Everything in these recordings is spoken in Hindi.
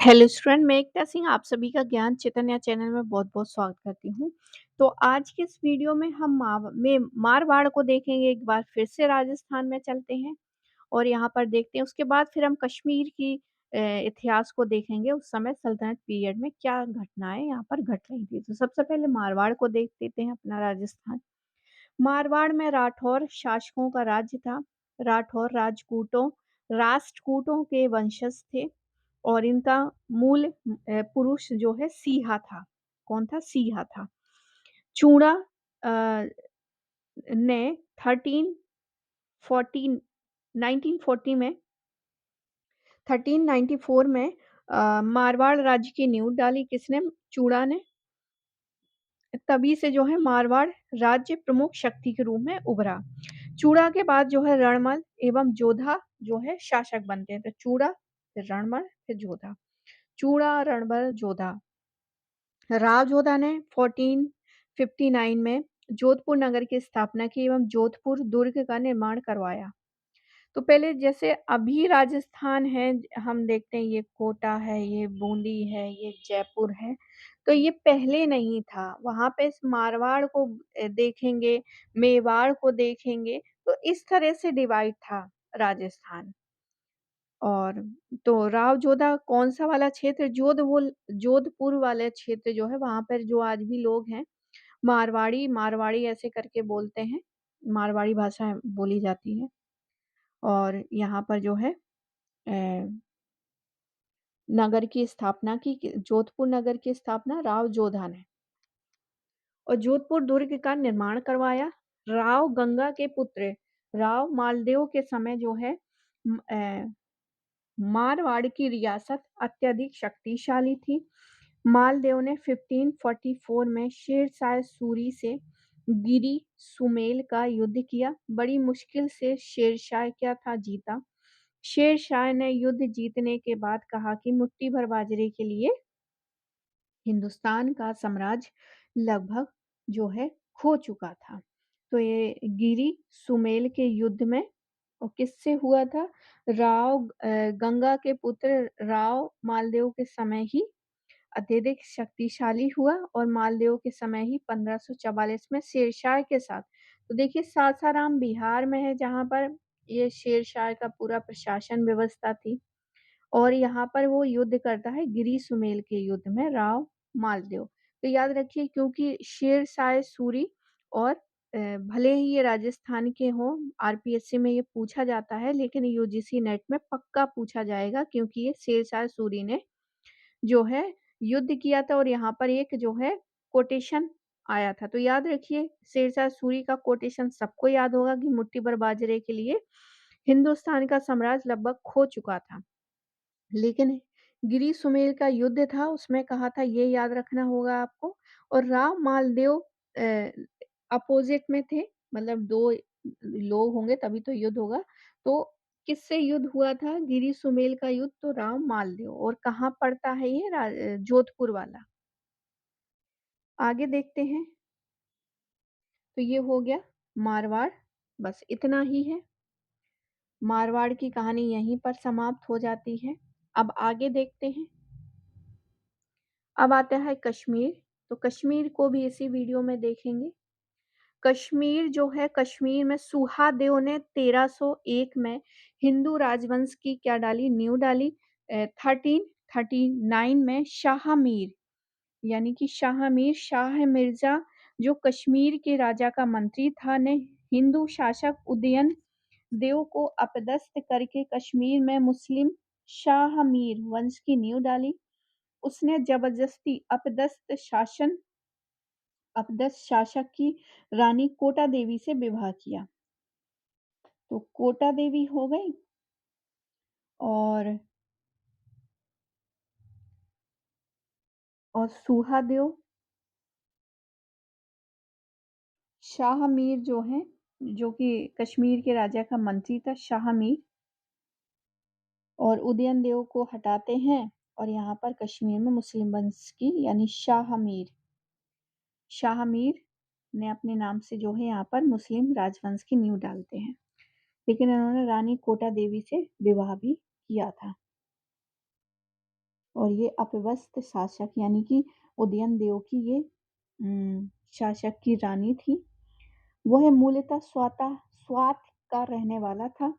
हेलो स्टूडेंट, मैं एकता सिंह आप सभी का ज्ञान चैतन्य चैनल में बहुत-बहुत स्वागत करती हूँ। तो आज के इस वीडियो में हम मारवाड़ को देखेंगे। एक बार फिर से राजस्थान में चलते हैं और यहाँ पर देखते हैं। उसके बाद फिर हम कश्मीर की इतिहास को देखेंगे। उस समय सल्तनत पीरियड में क्या घटनाएँ यहाँ पर घट रही थी। तो सबसे पहले मारवाड़ को देख लेते हैं, अपना राजस्थान। मारवाड़ में राठौर शासकों का राज्य था। राठौर राष्ट्रकूटों के वंशज थे और इनका मूल पुरुष जो है सीहा था। कौन था? सीहा था। चूड़ा अ, ने 1314 1940 में 1394 में मारवाड़ राज्य की नींव डाली। किसने? चूड़ा ने। तभी से जो है मारवाड़ राज्य प्रमुख शक्ति के रूप में उभरा। चूड़ा के बाद जो है रणमल एवं जोधा जो है शासक बनते हैं। तो चूड़ा, फिर रणमल, फिर जोधा। चूड़ा, रणबल, जोधा। राव जोधा ने 1459 में जोधपुर नगर की स्थापना की एवं जोधपुर दुर्ग का निर्माण करवाया। तो पहले जैसे अभी राजस्थान है, हम देखते हैं ये कोटा है, ये बूंदी है, ये जयपुर है। तो ये पहले नहीं था। वहाँ पे इस मारवाड़ को देखेंगे, मेवाड़ को देखेंगे, तो इस तरह से डिवाइड था राजस्थान। और तो राव जोधा कौन-सा वाला क्षेत्र? जोधपुर वाले क्षेत्र जो है, वहाँ पर जो आज भी लोग हैं, मारवाड़ी ऐसे करके बोलते हैं। मारवाड़ी भाषा बोली जाती है। और यहाँ पर जो है अ, नगर की स्थापना की जोधपुर नगर की स्थापना राव जोधा ने और जोधपुर दुर्ग का निर्माण करवाया। राव गंगा के पुत्र राव मालदेव के समय जो है मारवाड़ की रियासत अत्यधिक शक्तिशाली थी। मालदेव ने 1544 में शेरशाह सूरी से गिरी सुमेल का युद्ध किया। बड़ी मुश्किल से शेरशाह क्या था? जीता। शेरशाह ने युद्ध जीतने के बाद कहा कि मुट्ठी भर बाजरे के लिए हिंदुस्तान का साम्राज्य लगभग जो है खो चुका था। तो ये गिरी सुमेल के युद्ध में और किससे हुआ था? गंगा के पुत्र राव मालदेव के समय ही अत्यधिक शक्तिशाली हुआ और मालदेव के समय ही 1544 में शेरशाह के साथ। तो देखिए सासाराम बिहार में है, जहाँ पर ये शेरशाह का पूरा प्रशासन व्यवस्था थी और यहाँ पर वो युद्ध करता है गिरी सुमेल के युद्ध में राव मालदेव। तो याद रखिए, क्योंकि शेरशाह सूरी और भले ही ये राजस्थान के हों, आरपीएससी में ये पूछा जाता है, लेकिन यूजीसी नेट में पक्का पूछा जाएगा, क्योंकि ये शेरशाह सूरी ने जो है युद्ध किया था और यहाँ पर एक जो है कोटेशन आया था। तो याद रखिए, शेरशाह सूरी का कोटेशन सबको याद होगा कि मुट्ठी भर बाजरे के लिए हिंदुस्तान का साम्राज्य लगभग खो चुका था। लेकिन गिरी सुमेल का युद्ध था, उसमें कहा था, ये याद रखना होगा आपको। और राव मालदेव अपोजिट में थे, मतलब 2 लोग होंगे तभी तो युद्ध होगा। तो किससे युद्ध हुआ था? गिरी सुमेल का युद्ध, तो राव मालदेव। और कहाँ पड़ता है ये? जोधपुर वाला। आगे देखते हैं। तो ये हो गया मारवाड़, बस इतना ही है। मारवाड़ की कहानी यहीं पर समाप्त हो जाती है। अब आगे देखते हैं। अब आता है कश्मीर। तो कश्मीर को भी इसी वीडियो में देखेंगे। कश्मीर जो है, कश्मीर में सुहादेव ने 1301 में हिंदू राजवंश की क्या डाली? नींव डाली। 1339 में शाह मीर, यानी कि शाह मीर शाह मिर्जा, जो कश्मीर के राजा का मंत्री था, ने हिंदू शासक उदयन देव को अपदस्थ करके कश्मीर में मुस्लिम शाह मीर वंश की नींव डाली। उसने जबरदस्ती अपदस्थ शासक की रानी कोटा देवी से विवाह किया। तो कोटा देवी हो गई और सुहादेव शाह मीर जो है, जो कि कश्मीर के राजा का मंत्री था, शाह मीर, और उदयन देव को हटाते हैं और यहाँ पर कश्मीर में मुस्लिम वंश की, यानी शाह मीर ने अपने नाम से जो है यहाँ पर मुस्लिम राजवंश की नींव डालते हैं। लेकिन उन्होंने रानी कोटा देवी से विवाह भी किया था। और ये अपव्यस्त शासक यानी कि उदयनदेव की ये शासक की रानी थी। वह मूलतः स्वात का रहने वाला था।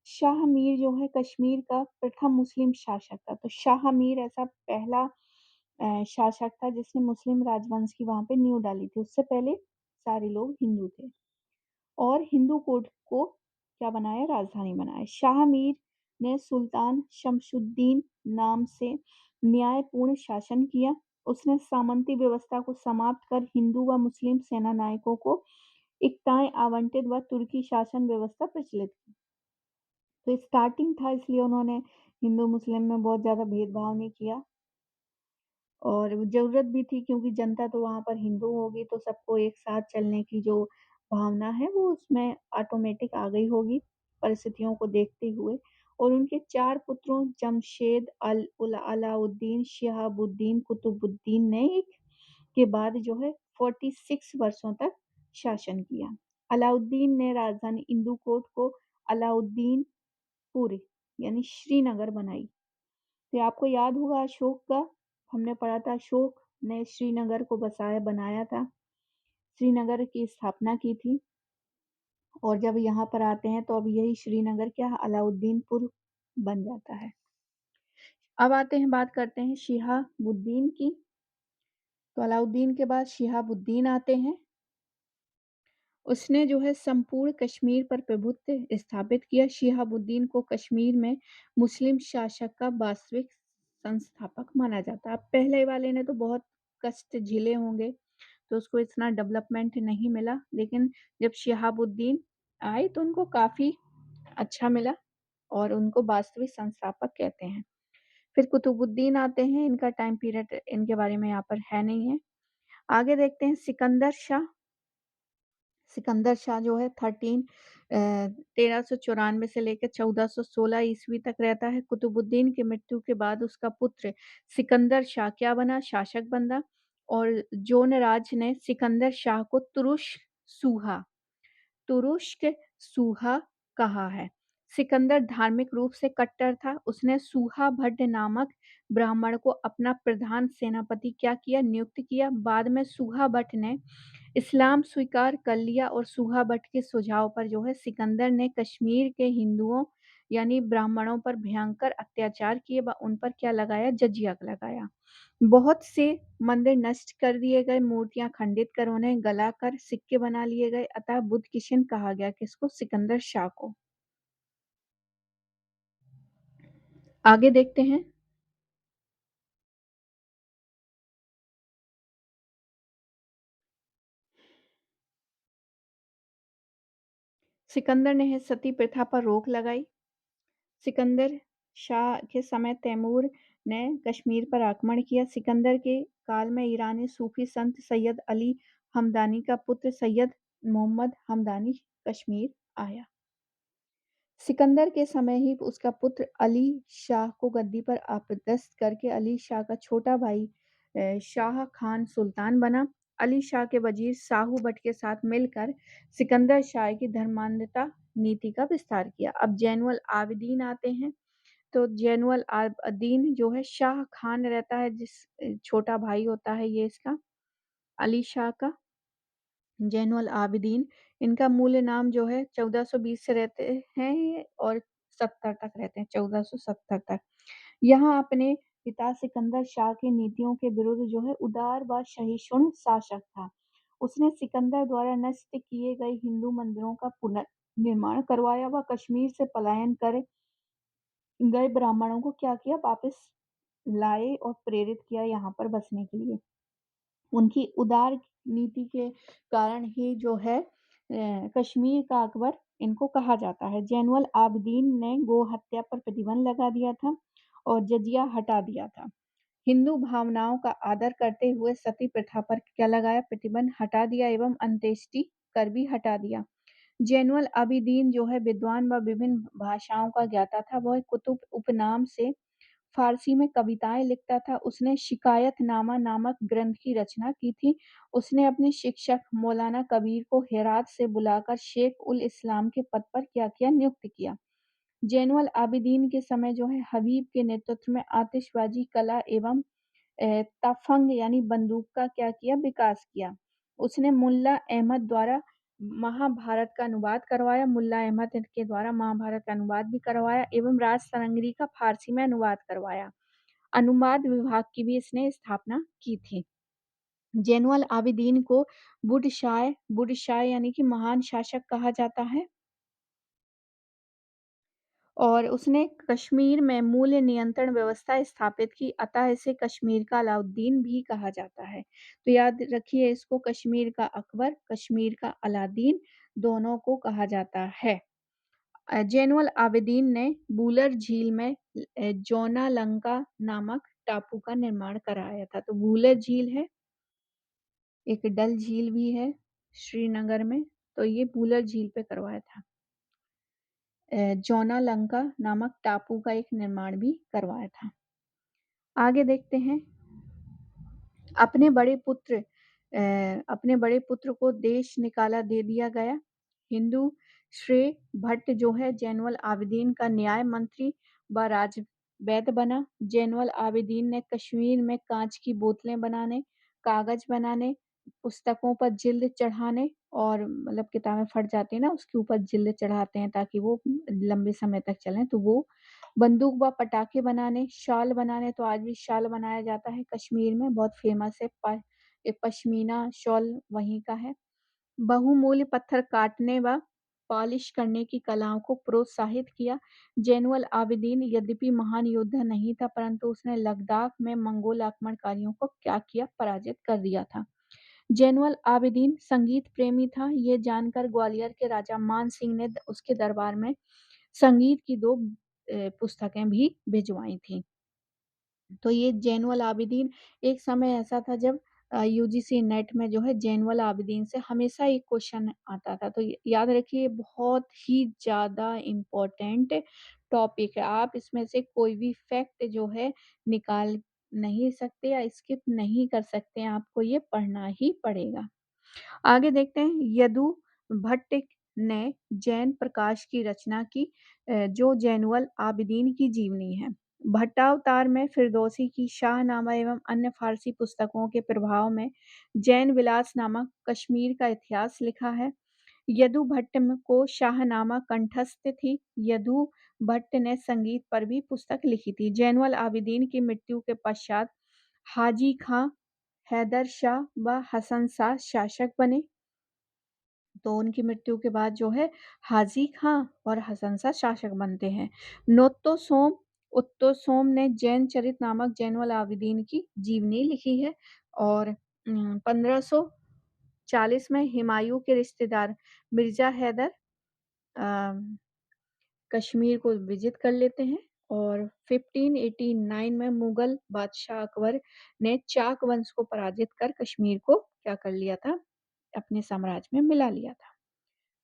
शाह मीर जो है कश्मीर का प्रथम मुस्लिम शासक था। तो शाह मीर ऐसा पहला शासक था जिसने मुस्लिम राजवंश की वहाँ पे नींव डाली थी। उससे पहले सारे लोग हिंदू थे। और हिंदू कोड को क्या बनाया? राजधानी बनाया। शाह मीर ने सुल्तान शमशुद्दीन नाम से न्यायपूर्ण शासन किया। उसने सामंती व्यवस्था को समाप्त कर हिंदू व मुस्लिम सेनानायकों को इक्ताएं आवंटित व तुर्की शासन व्यवस्था प्रचलित की। तो स्टार्टिंग था इसलिए उन्होंने हिंदू मुस्लिम में बहुत ज़्यादा भेदभाव नहीं किया। और ज़रूरत भी थी क्योंकि जनता तो वहाँ पर हिंदू होगी तो सबको एक साथ चलने की जो भावना है वो उसमें ऑटोमेटिक आ गई होगी परिस्थितियों को देखते हुए। और उनके 4 पुत्रों जमशेद अलाउद्दीन, शिहाबुद्दीन, कुतुबुद्दीन ने एक के बाद जो है 46 वर्षों तक शासन किया। अलाउद्दीन ने राजधानी इंदुकोट को अलाउद्दीनपुर यानी श्रीनगर बनाई। तो आपको याद होगा अशोक का, हमने पढ़ा था अशोक ने श्रीनगर को बनाया था, श्रीनगर की स्थापना की थी। और जब यहाँ पर आते हैं तो अब यही श्रीनगर क्या अलाउद्दीनपुर बन जाता है। अब आते हैं बात करते हैं शिहाबुद्दीन की। तो अलाउद्दीन के बाद शिहाबुद्दीन आते हैं। उसने जो है संपूर्ण कश्मीर पर प्रभुत्व स्थापित किया। शिहाबुद्दीन को कश्मीर में मुस्लिम शासक का वास्तविक संस्थापक माना जाता है। अब पहले वाले ने तो बहुत कष्ट झेले होंगे, तो उसको इतना डेवलपमेंट नहीं मिला, लेकिन जब शिहाबुद्दीन आए तो उनको काफ़ी अच्छा मिला और उनको वास्तविक संस्थापक कहते हैं। फिर कुतुबुद्दीन आते हैं, इनका टाइम पीरियड इनके बारे में यहाँ पर है नहीं है। आगे देखते हैं सिकंदर शाह। सिकंदर शाह जो है 1394 से लेकर 1416 ईस्वी तक रहता है। कुतुबुद्दीन की मृत्यु के बाद उसका पुत्र सिकंदर शाह क्या बना? शासक बना। और जोनराज ने सिकंदर शाह को तुरुष्क सूहा कहा है। सिकंदर धार्मिक रूप से कट्टर था। उसने सूहा भट्ट नामक ब्राह्मण को अपना प्रधान सेनापति क्या किया? नियुक्त किया। बाद में सूहा भट्ट ने इस्लाम स्वीकार कर लिया और सूहा भट्ट के सुझाव पर जो है सिकंदर ने कश्मीर के हिंदुओं यानी ब्राह्मणों पर भयंकर अत्याचार किए व उन पर क्या लगाया? जजिया लगाया। बहुत से मंदिर नष्ट कर दिए गए, मूर्तियां खंडित कर उन्हें गलाकर सिक्के बना लिए गए। अतः बुद्ध किशन कहा गया किसको? सिकंदर शाह को। आगे देखते हैं। सिकंदर ने सती प्रथा पर रोक लगाई। सिकंदर शाह के समय तैमूर ने कश्मीर पर आक्रमण किया। सिकंदर के काल में ईरानी सूफी संत सैयद अली हमदानी का पुत्र सैयद मोहम्मद हमदानी कश्मीर आया। सिकंदर के समय ही उसका पुत्र अली शाह को गद्दी पर आपदस्थ करके अली शाह का छोटा भाई शाह खान सुल्तान बना। अली शाह के वजीर साहू बट के साथ मिलकर सिकंदर शाह की धर्मांधता नीति का विस्तार किया। अब जैनुल आबिदीन आते हैं। तो जैनुल आबिदीन जो है शाह खान रहता है, जिस छोटा भाई होता है ये इसका अली शाह का। जैनुल आबिदीन इनका मूल नाम जो है 1420 से रहते हैं और 70 तक रहते हैं, 1470 तक। यहाँ अपने पिता सिकंदर शाह की नीतियों के विरुद्ध जो है उदार व सहिष्णु शासक था। उसने सिकंदर द्वारा नष्ट किए गए हिंदू मंदिरों का पुनर्निर्माण करवाया व कश्मीर से पलायन कर गए ब्राह्मणों को क्या किया? वापस लाए और प्रेरित किया यहाँ पर बसने के लिए। उनकी उदार नीति के कारण ही जो है कश्मीर का अकबर इनको कहा जाता है। जैनुल आबिदीन ने गो हत्या पर प्रतिबंध लगा दिया था और जजिया हटा दिया था। हिंदू भावनाओं का आदर करते हुए सती प्रथा पर क्या लगाया? प्रतिबंध हटा दिया एवं अंत्येष्टि कर भी हटा दिया। जैनुल आबिदीन जो है विद्वान व विभिन्न भाषाओं का ज्ञाता था। वह कुतुब उपनाम से फ़ारसी में कविताएँ लिखता था। उसने शिकायतनामा नामक ग्रंथ की रचना की थी। उसने अपने शिक्षक मौलाना कबीर को हेरात से बुलाकर शेख उल इस्लाम के पद पर क्या किया? नियुक्त किया। जैनुल आबिदीन के समय जो है हबीब के नेतृत्व में आतिशबाजी कला एवं तफंग यानी बंदूक का क्या किया विकास किया। उसने मुल्ला अहमद द्वारा महाभारत का अनुवाद करवाया, मुल्ला अहमद के द्वारा महाभारत का अनुवाद भी करवाया एवं राज सारंगी का फारसी में अनुवाद करवाया। अनुवाद विभाग की भी इसने स्थापना की थी। जैनुल आबिदीन को बुड्शाह यानी कि महान शासक कहा जाता है और उसने कश्मीर में मूल्य नियंत्रण व्यवस्था स्थापित की, अतः इसे कश्मीर का अलाउद्दीन भी कहा जाता है। तो याद रखिए इसको, कश्मीर का अकबर, कश्मीर का अलादीन दोनों को कहा जाता है। जैनुल आबिदीन ने बूलर झील में जोनालंका नामक टापू का निर्माण कराया था। तो बूलर झील है, एक डल झील भी है श्रीनगर में, तो ये बूलर झील पे करवाया था। जोनालंका नामक टापू का एक निर्माण भी करवाया था। आगे देखते हैं। अपने बड़े पुत्र अपने बड़े पुत्र को देश निकाला दे दिया गया। हिंदू श्रेय भट्ट जो है जैनुल आबिदीन का न्याय मंत्री व राजवैद्य बना। जैनुल आबिदीन ने कश्मीर में कांच की बोतलें बनाने, कागज बनाने, पुस्तकों पर जिल्द चढ़ाने और मतलब किताबें फट जाती है ना उसके ऊपर जिल्द चढ़ाते हैं ताकि वो लंबे समय तक चलें, तो वो बंदूक व पटाखे बनाने, शाल बनाने, तो आज भी शाल बनाया जाता है कश्मीर में, बहुत फेमस है। पश्मीना शॉल वहीं का है। बहुमूल्य पत्थर काटने व पॉलिश करने की कलाओं को प्रोत्साहित किया। जैनुल आबिदीन यद्यपि महान योद्धा नहीं था, परंतु उसने लद्दाख में मंगोल आक्रमणकारियों को क्या किया, पराजित कर दिया था। जैनुल आबिदीन संगीत प्रेमी था। ये जानकर ग्वालियर के राजा मान सिंह ने उसके दरबार में संगीत की 2 पुस्तकें भी भिजवाई थी। तो ये जैनुल आबिदीन, एक समय ऐसा था जब यूजीसी नेट में जो है जैनुल आबिदीन से हमेशा एक क्वेश्चन आता था। तो याद रखिए बहुत ही ज़्यादा इम्पोर्टेंट टॉपिक है। आप इसमें से कोई भी फैक्ट जो है निकाल नहीं सकते या स्किप नहीं कर सकते, आपको ये पढ़ना ही पड़ेगा। आगे देखते हैं। यदु भट्ट ने जैन प्रकाश की रचना की जो जैनुल आबिदीन की जीवनी है। भट्टावतार में फिरदौसी की शाहनामा एवं अन्य फारसी पुस्तकों के प्रभाव में जैन विलास नामक कश्मीर का इतिहास लिखा है। यदु भट्ट को शाहनामा कंठस्थ थी। यदु भट्ट ने संगीत पर भी पुस्तक लिखी थी। जैनुल आबिदीन की मृत्यु के पश्चात हाजी खां, हैदर शाह व हसन शाह शासक बने। तो उनकी मृत्यु के बाद जो है हाजी खां और हसन शाह शासक बनते हैं। नोत्तोसोम उत्तोसोम ने जैन चरित नामक जैनुल आबिदीन की जीवनी लिखी है और 1540 में हुमायूं के रिश्तेदार मिर्जा हैदर अ, कश्मीर को विजिट कर लेते हैं और 1589 में मुगल बादशाह अकबर ने चाक वंश को पराजित कर कश्मीर को क्या कर लिया था, अपने साम्राज्य में मिला लिया था।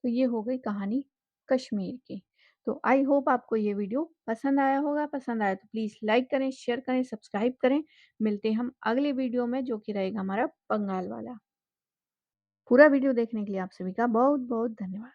तो ये हो गई कहानी कश्मीर की। तो आई होप आपको ये वीडियो पसंद आया होगा। पसंद आया तो प्लीज़ लाइक करें, शेयर करें, सब्सक्राइब करें। मिलते हैं हम अगले वीडियो में जो कि रहेगा हमारा बंगाल वाला। पूरा वीडियो देखने के लिए आप सभी का बहुत-बहुत धन्यवाद।